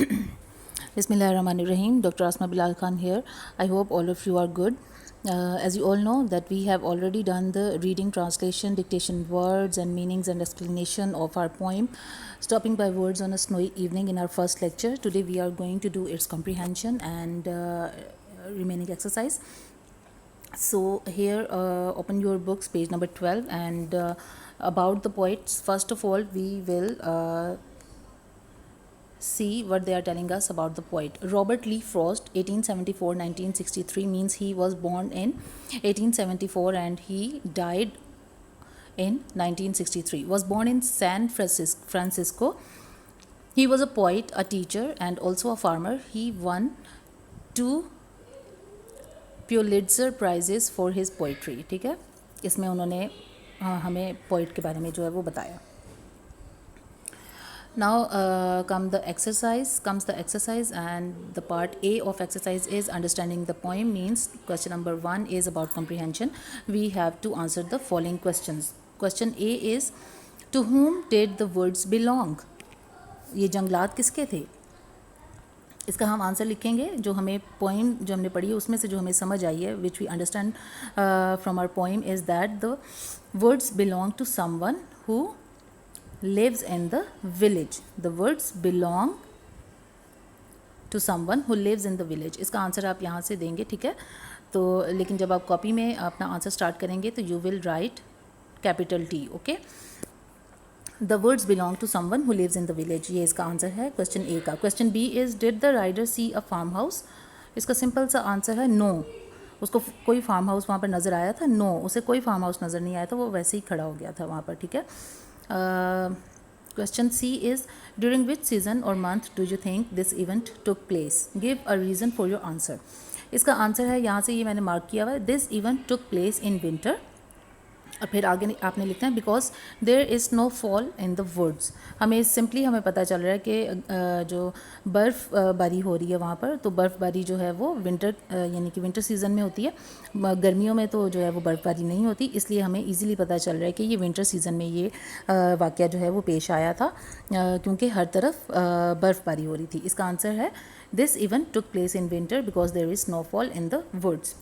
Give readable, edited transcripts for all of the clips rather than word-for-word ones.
Bismillahirrahmanirrahim. Dr. Asma Bilal Khan here. I hope all of you are good. As you all know that we have already done the reading, translation, dictation, words and meanings and explanation of our poem Stopping by Words on a Snowy Evening in our first lecture. Today we are going to do its comprehension and remaining exercise. So here open your books, page number 12, and about the poets. First of all, we will see what they are telling us about the poet. Robert Lee Frost, 1874-1963, means he was born in 1874 and he died in 1963. Was born in San Francisco. He was a poet, a teacher and also a farmer. He won 2 Pulitzer Prizes for his poetry. ठीक है, इसमें उन्होंने हमें poet के बारे में जो है वो बताया. Now comes the exercise, and the part A of exercise is understanding the poem. Means question number 1 is about comprehension. We have to answer the following questions. Question A is, to whom did the words belong? ये जंगलात किसके थे? इसका हम answer लिखेंगे. जो हमें poem जो हमने पढ़ी है उसमें से जो हमें समझ आई है, which we understand from our poem, is that the words belong to someone who lives in the village. The words belong to someone who lives in the village. इसका आंसर आप यहाँ से देंगे, ठीक है. तो लेकिन जब आप कॉपी में अपना आंसर स्टार्ट करेंगे तो you will write capital T. Okay, the words belong to someone who lives in the village. ये इसका आंसर है क्वेश्चन ए का. Question B is, did the rider see a farm house? इसका simple सा answer है no. उसको कोई farm house वहाँ पर नज़र आया था? नो, उसे कोई फार्म हाउस नज़र नहीं आया था, वो वैसे ही खड़ा हो गया था वहाँ पर, ठीक है. Question C is, during which season or month do you think this event took place? Give a reason for your answer. इसका आंसर है यहाँ से, ये मैंने मार्क किया हुआ है, this event took place in winter. और फिर आगे आपने लिखना है because there is no fall in the woods. हमें पता चल रहा है कि जो बर्फ़बारी हो रही है वहाँ पर, तो बर्फ़बारी जो है वो विंटर यानी कि विंटर सीज़न में होती है. गर्मियों में तो जो है वो बर्फ़बारी नहीं होती, इसलिए हमें इजीली पता चल रहा है कि ये विंटर सीज़न में ये वाक़या जो है वो पेश आया था, क्योंकि हर तरफ बर्फ़बारी हो रही थी. इसका आंसर है this event took place in winter because there is no fall in the woods.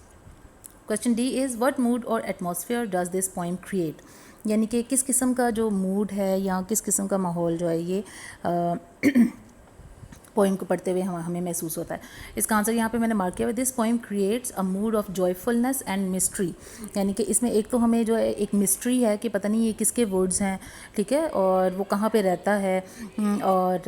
Question D is, what mood or atmosphere does this poem create? यानी कि किस किस्म का जो मूड है या किस किस्म का माहौल जो है ये पोइम को पढ़ते हुए हमें महसूस होता है. इसका आंसर यहाँ पे मैंने मार्क किया हुआ, this poem creates a mood off joyfulness and mystery. यानी कि इसमें एक तो हमें जो है एक मिस्ट्री है कि पता नहीं ये किसके वर्ड्स हैं, ठीक है, और वो कहाँ पे रहता है, और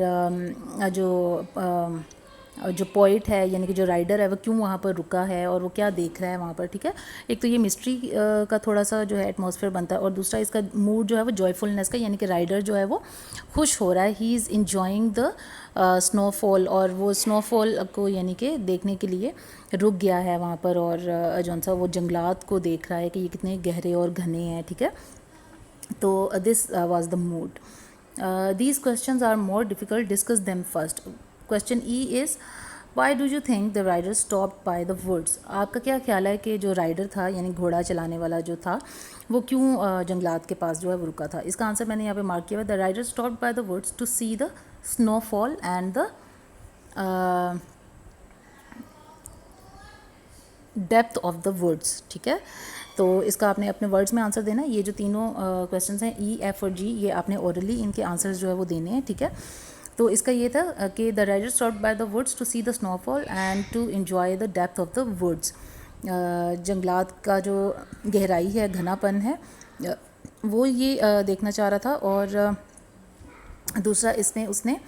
जो पोइट है यानी कि जो राइडर है वो क्यों वहाँ पर रुका है और वो क्या देख रहा है वहाँ पर, ठीक है. एक तो ये मिस्ट्री का थोड़ा सा जो है एटमॉस्फेयर बनता है, और दूसरा इसका मूड जो है वो जॉयफुलनेस का, यानी कि राइडर जो है वो खुश हो रहा है, he is enjoying the snowfall, और वो स्नोफॉल को यानी कि देखने के लिए रुक गया है वहाँ पर, और जो सा वो जंगलात को देख रहा है कि ये कितने गहरे और घने हैं, ठीक है. तो this was the mood. These questions are more difficult, discuss them first. Question E is, why do you think the rider stop by the woods? आपका क्या ख्याल है कि जो राइडर था यानी घोड़ा चलाने वाला जो था वो क्यों जंगलात के पास जो है वो रुका था? इसका आंसर मैंने यहाँ पे मार्क किया हुआ, the rider stop by the woods to see the snowfall and the depth of the woods, ठीक है. तो इसका आपने अपने वर्ड्स में आंसर देना है. ये जो तीनों क्वेश्चंस हैं ई, एफ और जी, ये आपने ओरली इनके आंसर्स जो है वो देने हैं, ठीक है. तो इसका ये था कि the rider stopped by the woods to see the snowfall and to enjoy the depth of the woods. जंगलात का जो गहराई है, घनापन है, वो ये देखना चाह रहा था, और दूसरा इसमें उसने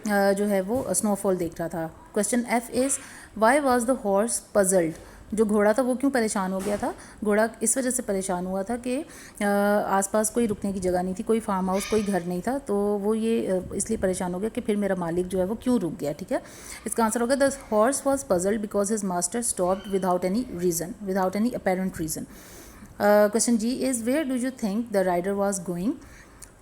जो है वो स्नोफॉल देख रहा था. Question F is, why was the horse puzzled? जो घोड़ा था वो क्यों परेशान हो गया था? घोड़ा इस वजह से परेशान हुआ था कि आसपास कोई रुकने की जगह नहीं थी, कोई फार्म हाउस, कोई घर नहीं था, तो वो ये इसलिए परेशान हो गया कि फिर मेरा मालिक जो है वो क्यों रुक गया, ठीक है. इसका आंसर होगा, the horse was puzzled because his master stopped without any apparent reason. Question G is, where do you think the rider was going?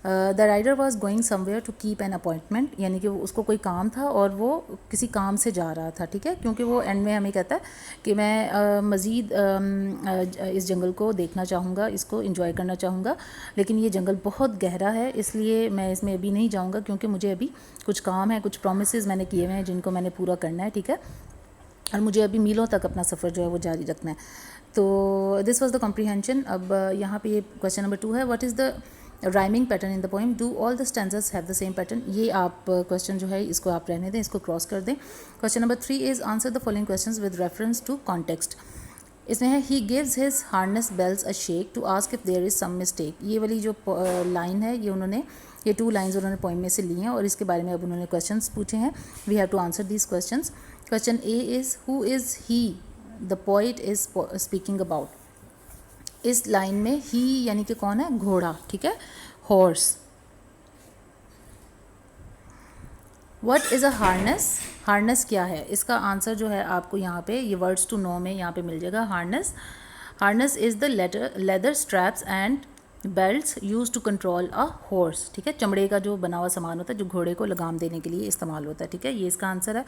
The rider was going somewhere to keep an appointment, यानी कि वो उसको कोई काम था और वो किसी काम से जा रहा था, ठीक है, क्योंकि वो एंड में हमें कहता है कि मैं मज़ीद इस जंगल को देखना चाहूँगा, इसको इंजॉय करना चाहूँगा, लेकिन ये जंगल बहुत गहरा है, इसलिए मैं इसमें अभी नहीं जाऊँगा क्योंकि मुझे अभी कुछ काम है, कुछ प्रोमिसेस मैंने किए हुए हैं जिनको मैंने पूरा करना है, ठीक है, और मुझे अभी मीलों तक अपना सफ़र जो है वो जारी रखना है। तो दिस वाज द कॉम्प्रीहेंशन। अब यहाँ पे ये क्वेश्चन नंबर 2 है, what is the rhyming pattern in the poem, do all the stanzas have the same pattern. ये आप क्वेश्चन जो है इसको आप रहने दें, इसको क्रॉस कर दें। Question number 3 is answer the following questions with reference to context. इसमें है ही gives his harness bells a shake to ask if there is some mistake. ये वाली जो लाइन है ये उन्होंने, ये 2 लाइन्स उन्होंने पोइम में से ली हैं और इसके बारे में अब उन्होंने क्वेश्चंस पूछे हैं। We have to answer these questions. Question A is who is he the poet is speaking about. इस लाइन में ही यानी कि कौन है, घोड़ा, ठीक है, horse. What is a harness, harness क्या है, इसका आंसर जो है आपको यहाँ पे ये वर्ड्स टू नो में यहाँ पे मिल जाएगा। Harness, harness is the leather straps and belts use to control a horse, ठीक है, चमड़े का जो बना हुआ सामान होता है जो घोड़े को लगाम देने के लिए इस्तेमाल होता है, ठीक है, ये इसका आंसर है।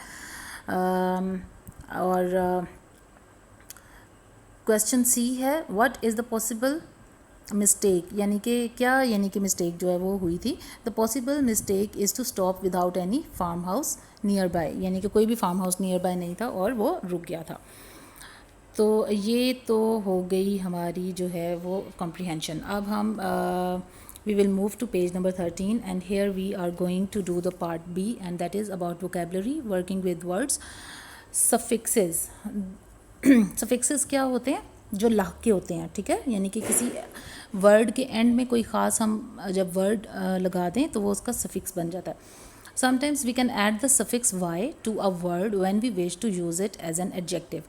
और क्वेश्चन सी है, what is the possible mistake, यानी कि क्या, यानी कि मिस्टेक जो है वो हुई थी। The possible mistake is to stop without any farm house nearby, यानी कि कोई भी फार्म हाउस नियर बाय नहीं था और वो रुक गया था। तो ये तो हो गई हमारी जो है वो कॉम्प्रीहेंशन। अब हम we will move to page number 13 and here we are going to do the part B and that is about vocabulary, working with words. Suffixes suffixes क्या होते हैं, जो लाग के होते हैं, ठीक है, यानी कि किसी वर्ड के एंड में कोई ख़ास हम जब वर्ड लगा दें तो वो उसका सफिक्स बन जाता है। Sometimes we can add the suffix y to a word when we wish to use it as an adjective.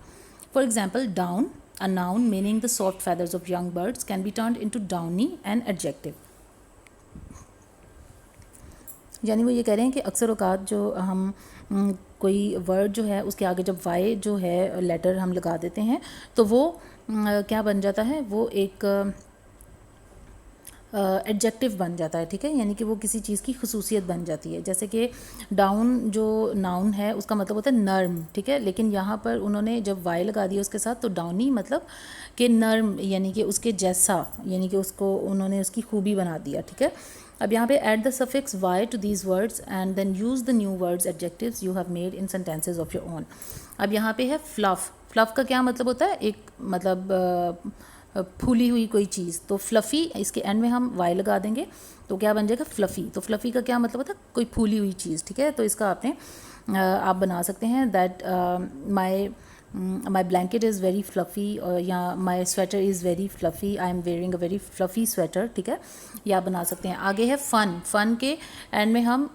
For example, down, a noun meaning the soft feathers of young birds, can be turned into downy, an adjective. यानी वो ये कह रहे हैं कि अक्सर औकात जो हम कोई वर्ड जो है उसके आगे जब वाई जो है लेटर हम लगा देते हैं तो वो क्या बन जाता है, वो एक एडजेक्टिव बन जाता है, ठीक है, यानी कि वो किसी चीज़ की खसूसियत बन जाती है। जैसे कि डाउन जो नाउन है उसका मतलब होता है नर्म, ठीक है, लेकिन यहाँ पर उन्होंने जब वाई लगा दिया उसके साथ तो डाउनी मतलब कि नर्म, यानी कि उसके जैसा, यानी कि उसको उन्होंने उसकी खूबी बना दिया, ठीक है। अब यहाँ पे add the suffix Y to these words and then use the new words adjectives you have made in sentences of your own. अब यहाँ पे है फ्लफ़। फ्लफ़ का क्या मतलब होता है, एक मतलब फूली हुई कोई चीज़, तो फ्लफ़ी इसके एंड में हम वाई लगा देंगे तो क्या बन जाएगा, फ्लफ़ी। तो फ्लफ़ी का क्या मतलब होता है, कोई फूली हुई चीज़, ठीक है। तो इसका आपने आप बना सकते हैं that my blanket is very fluffy, और या my sweater is very fluffy, I am wearing a very fluffy sweater, ठीक है, ये आप बना सकते हैं। आगे है फ़न। फ़न के एंड में हम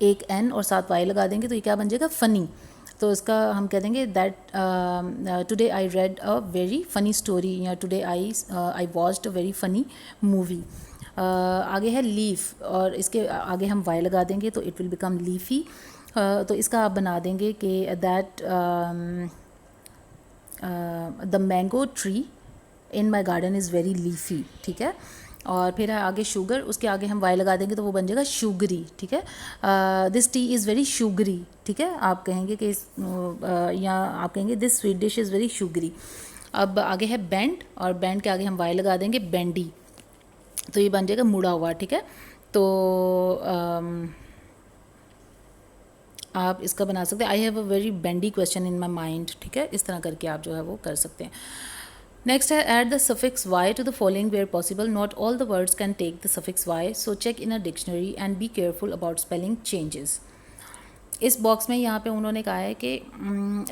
एक एन और साथ वाई लगा देंगे तो ये क्या बन जाएगा, फ़नी। तो इसका हम कह देंगे that today I read a very funny story, या today I watched a very funny movie. आगे है लीफ और इसके आगे हम वाई लगा देंगे तो इट विल बिकम लीफ़ी। तो इसका आप बना देंगे कि that the mango tree in my garden is very leafy, ठीक है। और फिर है आगे शुगर, उसके आगे हम वाई लगा देंगे तो वो बन जाएगा शुगरी, ठीक है। This T is very sugary, ठीक है, आप कहेंगे कि या आप कहेंगे this sweet dish is very sugary. अब आगे है बेंड और बेंड के आगे हम वाई लगा देंगे बेंडी, तो ये बन जाएगा मुड़ा हुआ, ठीक है। तो आप इसका बना सकते हैं I have a very bendy question in my mind, ठीक है, इस तरह करके आप जो है वो कर सकते हैं। नेक्स्ट है add the suffix Y to the following where possible, not all the words can take the suffix Y, so check in a dictionary and be careful about spelling changes. इस बॉक्स में यहाँ पे उन्होंने कहा है कि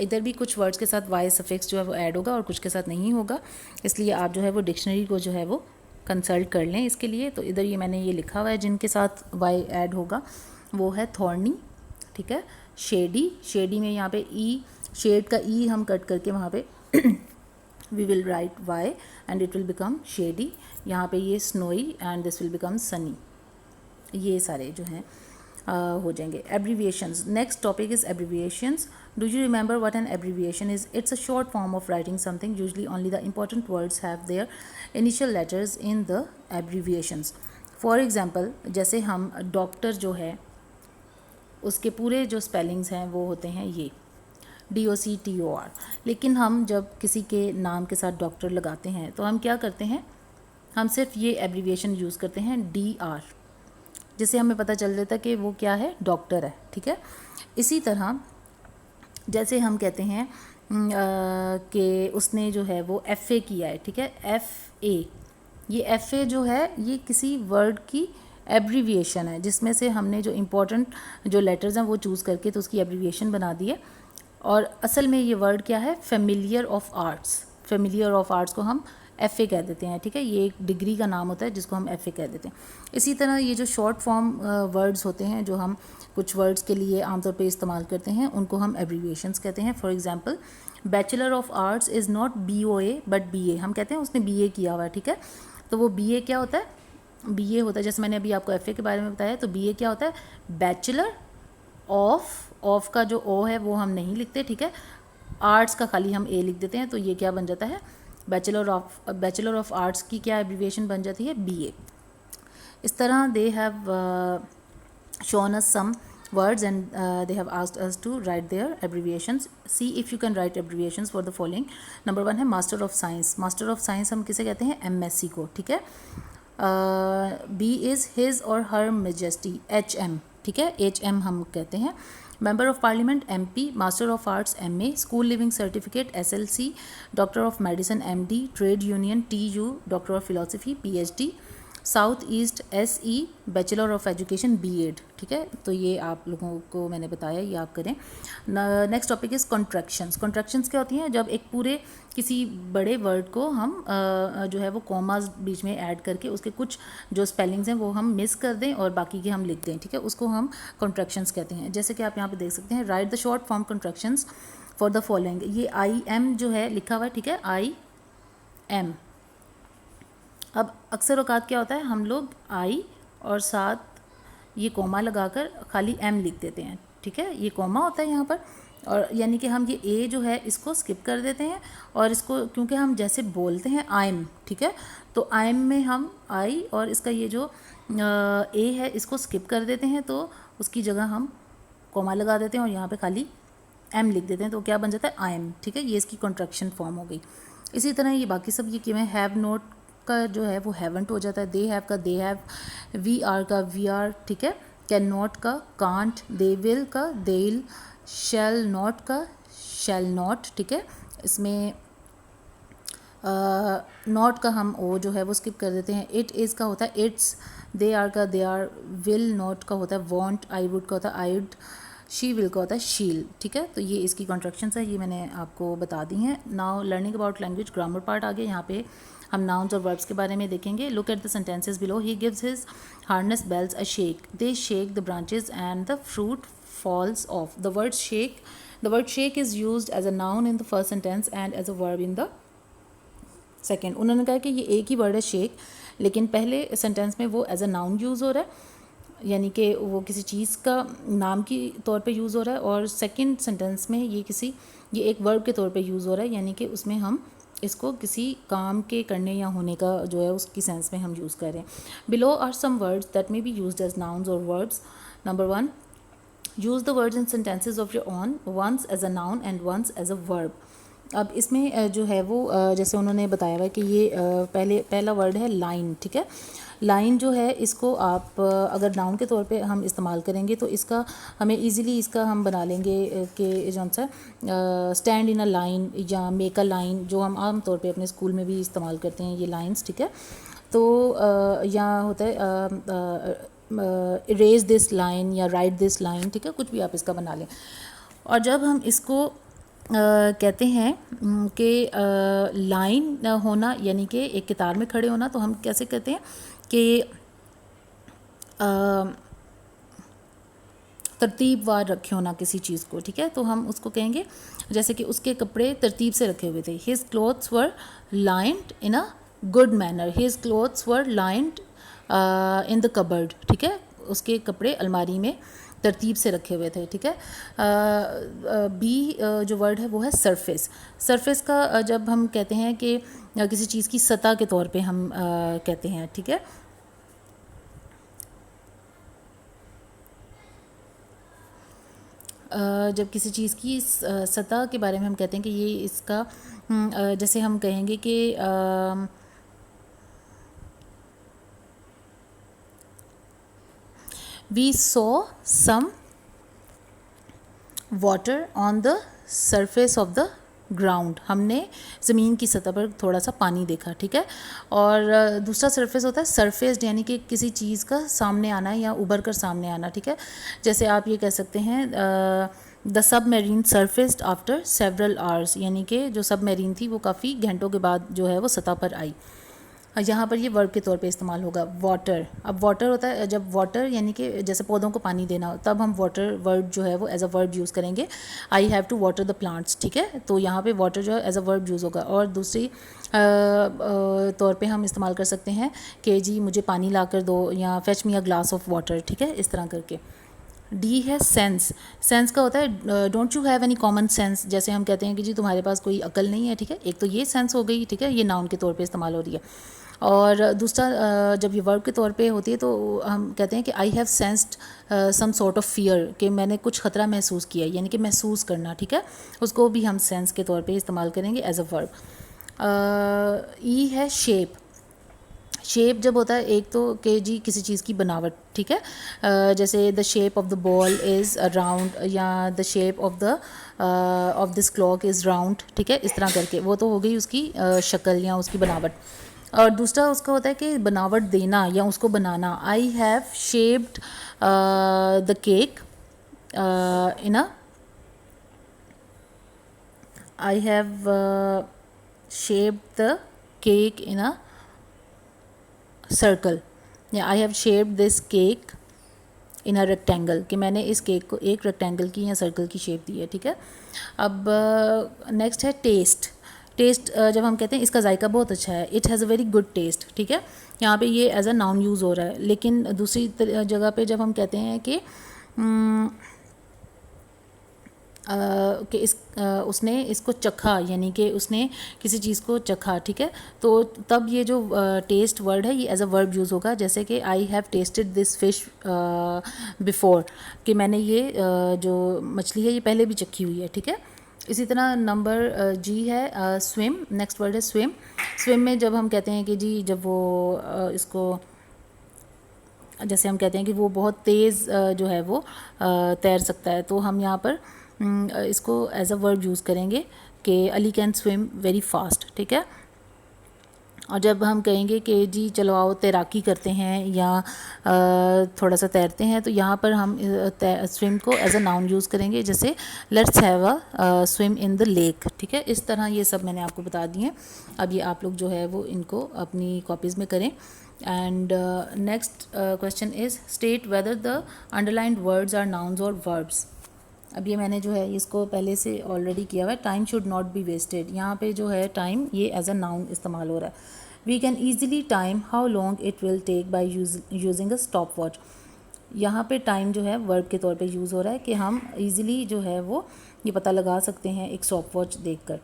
इधर भी कुछ वर्ड्स के साथ वाई सफिक्स जो है वो ऐड होगा और कुछ के साथ नहीं होगा, इसलिए आप जो है वो डिक्शनरी को जो है वो कंसल्ट कर लें इसके लिए। तो इधर ये मैंने ये लिखा हुआ है जिनके साथ वाई ऐड होगा, वो है थॉर्नी, ठीक है, शेडी, शेडी में यहाँ पे ई, शेड का ई हम कट करके वहाँ पे we will write Y and it will become shady. यहाँ पे ये snowy and this will become sunny, ये सारे जो हैं हो जाएंगे। Abbreviations, next topic is abbreviations. Do you remember what an abbreviation is? It's a short form of writing something, usually only the important words have their initial letters in the abbreviations. For example जैसे हम doctor जो है उसके पूरे जो spellings हैं वो होते हैं ये DOCTOR, लेकिन हम जब किसी के नाम के साथ डॉक्टर लगाते हैं तो हम क्या करते हैं, हम सिर्फ ये एब्रीविएशन यूज़ करते हैं DR, जिससे हमें पता चल जाता है कि वो क्या है, डॉक्टर है। ठीक है, इसी तरह जैसे हम कहते हैं कि उसने जो है वो FA किया है। ठीक है, FA, ये FA जो है ये किसी वर्ड की एब्रीविएशन है, जिसमें से हमने जो इम्पोर्टेंट जो लेटर्स हैं वो चूज़ करके तो उसकी एब्रीविएशन बना दी है। और असल में ये वर्ड क्या है, familiar of arts. Familiar of arts को हम FA कह देते हैं। ठीक है, ये एक डिग्री का नाम होता है जिसको हम FA कह देते हैं। इसी तरह ये जो शॉर्ट फॉर्म वर्ड्स होते हैं जो हम कुछ वर्ड्स के लिए आमतौर पे इस्तेमाल करते हैं उनको हम एब्रीविएशंस कहते हैं। For example bachelor of arts is not BOA but BA, हम कहते हैं उसने BA किया हुआ है। ठीक है, तो वो BA क्या होता है, BA होता है, जैसे मैंने अभी आपको FA के बारे में बताया, तो BA क्या होता है, बैचलर ऑफ का जो O है वो हम नहीं लिखते। ठीक है, आर्ट्स का खाली हम A लिख देते हैं, तो ये क्या बन जाता है, बैचलर ऑफ आर्ट्स की क्या एब्रीविएशन बन जाती है, BA। इस तरह they have shown us some words and they have asked us to write their abbreviations. See if you can write abbreviations for the following. Number 1 है master of science. Master of science हम किसे कहते हैं, MSc को। ठीक है, B is his और हर majesty, HM। ठीक है, HM हम कहते हैं। Member of parliament MP, master of arts MA, school leaving certificate SLC, doctor of medicine MD, trade union TU, doctor of philosophy PhD, south east SE, bachelor of education B.Ed। ठीक है, तो ये आप लोगों को मैंने बताया, ये आप करें। Next topic is contractions. Contractions क्या होती हैं, जब एक पूरे किसी बड़े वर्ड को हम जो है वो कॉमास बीच में ऐड करके उसके कुछ जो स्पेलिंग्स हैं वो हम मिस कर दें और बाकी के हम लिख दें। ठीक है, उसको हम कॉन्ट्रैक्शंस कहते हैं। जैसे कि आप यहाँ पे देख सकते हैं, right the short form contractions for the following. ये IM जो है लिखा हुआ है। ठीक है, IM। अब अक्सर औकात क्या होता है, हम लोग I और साथ ये कोमा लगाकर खाली M लिख देते हैं। ठीक है, ये कोमा होता है यहाँ पर, और यानी कि हम ये A जो है इसको स्किप कर देते हैं और इसको, क्योंकि हम जैसे बोलते हैं I'm, ठीक है, तो I'm में हम I और इसका ये जो A है इसको स्किप कर देते हैं, तो उसकी जगह हम कोमा लगा देते हैं और यहाँ पे खाली M लिख देते हैं, तो क्या बन जाता है, IM। ठीक है, ये इसकी कॉन्ट्रैक्शन फॉर्म हो गई। इसी तरह ये बाकी सब ये कि मैं हैव नोट का जो है वो हैवंट हो जाता है, दे हैव का दे हैव, वी आर का वी आर। ठीक है, कैन नॉट का कांट, दे विल का देल, शैल नॉट का शैल नॉट। ठीक है, इसमें नॉट का हम ओ जो है वो स्किप कर देते हैं। इट इज़ का होता है इट्स, दे आर का दे आर, विल नॉट का होता है वॉन्ट, आई वुड का होता है आईड, शी विल का होता है शील। ठीक है, तो ये इसकी कॉन्ट्रैक्शंस है, ये मैंने आपको बता दी हैं। Now learning about language, grammar part आगे। यहाँ पे हम नाउन्स और वर्ब्स के बारे में देखेंगे। Look at the sentences below. He gives his harness bells a shake, they shake the branches and the fruit falls off. The word shake is used as a noun in the first sentence and as a verb in the second. उन्होंने कहा कि ये एक ही word है shake, लेकिन पहले sentence में वो एज अ नाउन यूज़ हो रहा है, यानी कि वो किसी चीज़ का नाम की तौर पे यूज़ हो रहा है, और सेकंड सेंटेंस में ये एक वर्ब के तौर पे यूज़ हो रहा है, यानी कि उसमें हम इसको किसी काम के करने या होने का जो है उसकी सेंस में हम यूज़ कर रहे हैं। Below are some words that may be used as nouns और verbs. Number 1, use the words in sentences of your own, once as a noun and once as a verb. अब इसमें जो है वो जैसे उन्होंने बताया हुआ है कि ये पहला वर्ड है लाइन। ठीक है, लाइन जो है इसको आप अगर नाउन के तौर पे हम इस्तेमाल करेंगे तो इसका हमें इजीली इसका हम बना लेंगे कि जौन सा स्टैंड इन अ लाइन या मेक अ लाइन, जो हम आम तौर पे अपने स्कूल में भी इस्तेमाल करते हैं ये लाइंस। ठीक है, तो या होता है इरेज दिस लाइन या राइट दिस लाइन। ठीक है, कुछ भी आप इसका बना लें। और जब हम इसको कहते हैं कि लाइन होना यानी कि एक कतार में खड़े होना, तो हम कैसे कहते हैं कि तरतीबवार रखे होना किसी चीज़ को। ठीक है, तो हम उसको कहेंगे जैसे कि उसके कपड़े तरतीब से रखे हुए थे। His clothes were lined in a good manner, his clothes were lined in the cupboard. ठीक है, उसके कपड़े अलमारी में तरतीब से रखे हुए थे। ठीक है, बी जो वर्ड है वो है सरफेस। सरफेस का जब हम कहते हैं कि किसी चीज़ की सतह के तौर पे हम कहते हैं। ठीक है, जब किसी चीज़ की सतह के बारे में हम कहते हैं कि ये इसका जैसे हम कहेंगे कि we saw some water on the surface of the ground, हमने ज़मीन की सतह पर थोड़ा सा पानी देखा, ठीक है। और दूसरा सरफेस होता है सरफेस्ड, यानी कि किसी चीज़ का सामने आना या उभर कर सामने आना, ठीक है। जैसे आप ये कह सकते हैं the submarine surfaced after several hours, यानी कि जो सब मेरीन थी वो काफ़ी घंटों के बाद जो है वो सतह पर आई। यहाँ पर ये वर्ब के तौर पे इस्तेमाल होगा वाटर। अब वाटर होता है जब वाटर यानी कि जैसे पौधों को पानी देना हो, तब हम वाटर वर्ब जो है वो एज अ वर्ब यूज़ करेंगे। I have to water the plants, ठीक है। तो यहाँ पे वाटर जो है एज अ वर्ब यूज़ होगा। और दूसरी तौर पे हम इस्तेमाल कर सकते हैं कि जी मुझे पानी ला कर दो, या fetch me a glass of water, ठीक है, इस तरह करके। डी है सेंस। सेंस का होता है don't you have any common sense, जैसे हम कहते हैं कि जी तुम्हारे पास कोई अकल नहीं है, ठीक है। एक तो ये सेंस हो गई, ठीक है, ये नाउन के तौर पे इस्तेमाल हो रही है। और दूसरा जब ये वर्ब के तौर पे होती है तो हम कहते हैं कि I have sensed some sort of fear, कि मैंने कुछ ख़तरा महसूस किया, यानी कि महसूस करना, ठीक है। उसको भी हम सेंस के तौर पे इस्तेमाल करेंगे एज अ वर्ब। ई है शेप। शेप जब होता है एक तो कि जी किसी चीज़ की बनावट, ठीक है। जैसे the shape of the ball is round, या the shape of this clock is round, ठीक है, इस तरह करके। वो तो हो गई उसकी शक्ल या उसकी बनावट। और दूसरा उसका होता है कि बनावट देना या उसको बनाना। I have shaped the cake in a I have shaped the cake in a circle, या I have shaped this cake in a rectangle, कि मैंने इस केक को एक रेक्टेंगल की या सर्कल की शेप दी है, ठीक है। अब नेक्स्ट है टेस्ट। टेस्ट जब हम कहते हैं इसका जायका बहुत अच्छा है, it has a very good taste, ठीक है। यहाँ पे ये एज अ नाउन यूज़ हो रहा है। लेकिन दूसरी जगह पे जब हम कहते हैं कि उसने इसको चखा, यानी कि उसने किसी चीज़ को चखा, ठीक है, तो तब ये जो टेस्ट वर्ड है ये एज अ वर्ब यूज़ होगा। जैसे कि I have tested this fish before, कि मैंने ये जो मछली है ये पहले भी चखी हुई है, ठीक है। इसी तरह नंबर जी है स्विम। नेक्स्ट वर्ड है स्विम। स्विम में जब हम कहते हैं कि जी जब वो इसको जैसे हम कहते हैं कि वो बहुत तेज़ जो है वो तैर सकता है, तो हम यहाँ पर इसको एज अ वर्ब यूज़ करेंगे कि Ali can swim very fast, ठीक है। और जब हम कहेंगे कि जी चलो आओ तैराकी करते हैं या थोड़ा सा तैरते हैं, तो यहाँ पर हम स्विम को एज अ नाउन यूज़ करेंगे, जैसे let's have a swim in the lake, ठीक है। इस तरह ये सब मैंने आपको बता दिए हैं। अब ये आप लोग जो है वो इनको अपनी कॉपीज़ में करें। And next question is state whether the underlined words are nouns और वर्ब्स। अब ये मैंने जो है इसको पहले से ऑलरेडी किया हुआ है। Time should not be wasted, यहाँ पे जो है टाइम ये एज अ नाउन इस्तेमाल हो रहा है। We can easily time how long it will take by using a stopwatch. यहाँ पे टाइम जो है वर्ब के तौर पे यूज़ हो रहा है कि हम ईजिली जो है वो ये पता लगा सकते हैं एक स्टॉप वॉच देख कर।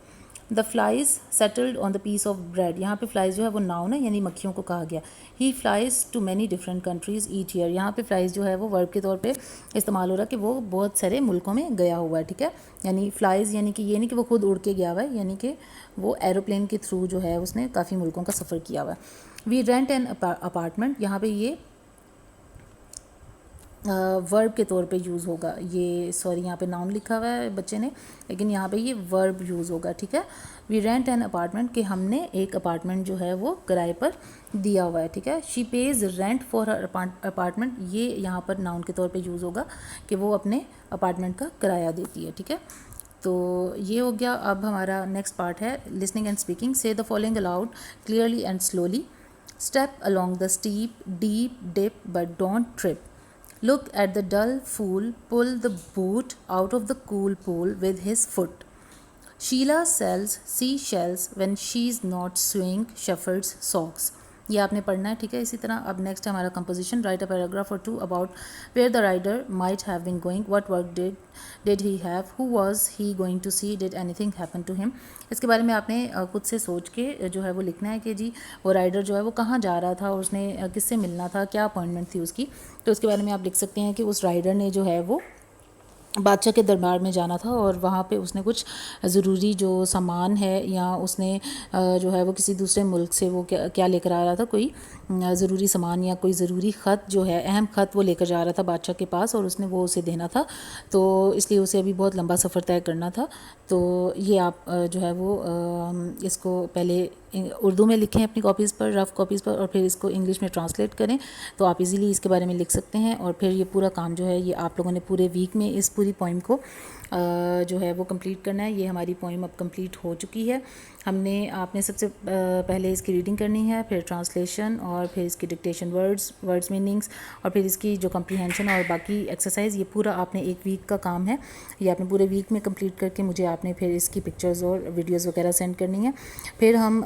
The flies settled on the piece of bread, यहाँ पे फ्लाइज जो है वो नाउन है, यानी मक्खियों को कहा गया। He flies to many different countries each year, यहाँ पे फ्लाइज जो है वो वर्ब के तौर पे इस्तेमाल हो रहा है कि वो बहुत सारे मुल्कों में गया हुआ है, ठीक है। यानी फ्लाइज यानी कि ये नहीं कि वो खुद उड़ के गया हुआ है, यानी कि वो एरोप्लेन के थ्रू जो है उसने काफ़ी मुल्कों का सफ़र किया हुआ है। वी रेंट एन अपार्टमेंट, यहाँ पे ये वर्ब के तौर पे यूज़ होगा। ये सॉरी यहाँ पे नाउन लिखा हुआ है बच्चे ने, लेकिन यहाँ पे ये वर्ब यूज़ होगा, ठीक है। वी रेंट एन अपार्टमेंट, कि हमने एक अपार्टमेंट जो है वो किराए पर दिया हुआ है, ठीक है। She pays rent for her apartment, ये यहाँ पर नाउन के तौर पे यूज़ होगा कि वो अपने अपार्टमेंट का किराया देती है, ठीक है। तो ये हो गया। अब हमारा नेक्स्ट पार्ट है listening and speaking. Say the following aloud clearly and slowly. Step along the steep deep dip but don't trip. Look at the dull fool pull the boot out of the cool pool with his foot. Sheila sells seashells when she's not sewing Shepherd's socks. ये आपने पढ़ना है, ठीक है। इसी तरह अब next है हमारा composition. Write a paragraph or two about where the rider might have been going, what work did he have, who was he going to see, did anything happen to him. इसके बारे में आपने खुद से सोच के जो है वो लिखना है कि जी वो राइडर जो है वो कहाँ जा रहा था, उसने किससे मिलना था, क्या अपॉइंटमेंट थी उसकी। तो उसके बारे में आप लिख सकते हैं कि उस राइडर ने जो है वो बादशाह के दरबार में जाना था और वहाँ पे उसने कुछ ज़रूरी जो सामान है या उसने जो है वो किसी दूसरे मुल्क से वो क्या लेकर आ रहा था, कोई ज़रूरी सामान या कोई ज़रूरी ख़त जो है, अहम ख़त वो लेकर जा रहा था बादशाह के पास और उसने वो उसे देना था। तो इसलिए उसे अभी बहुत लंबा सफ़र तय करना था। तो ये आप जो है वो इसको पहले उर्दू में लिखें अपनी कॉपीज़ पर, रफ़ कॉपीज़ पर, और फिर इसको इंग्लिश में ट्रांसलेट करें तो आप इजीली इसके बारे में लिख सकते हैं। और फिर ये पूरा काम जो है ये आप लोगों ने पूरे वीक में इस पूरी पोइम को जो है वो कंप्लीट करना है। ये हमारी पोइम अब कंप्लीट हो चुकी है। आपने सबसे पहले इसकी रीडिंग करनी है, फिर ट्रांसलेशन, और फिर इसकी डिक्टेशन, वर्ड्स मीनिंग्स, और फिर इसकी जो कम्प्रीहेंशन और बाकी एक्सरसाइज, ये पूरा आपने एक वीक का काम है। ये आपने पूरे वीक में कंप्लीट करके मुझे आपने फिर इसकी पिक्चर्स और वीडियोस वगैरह सेंड करनी है। फिर हम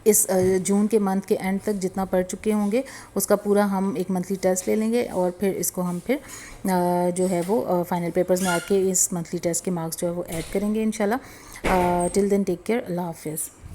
इस जून के मंथ के एंड तक जितना पढ़ चुके होंगे उसका पूरा हम एक मंथली टेस्ट ले लेंगे और फिर इसको हम फिर जो है वो फाइनल पेपर्स में आके इस मंथली टेस्ट के मार्क्स जो है वो ऐड करेंगे इंशाल्लाह। टिल देन टेक केयर, अल्लाह हाफिज़।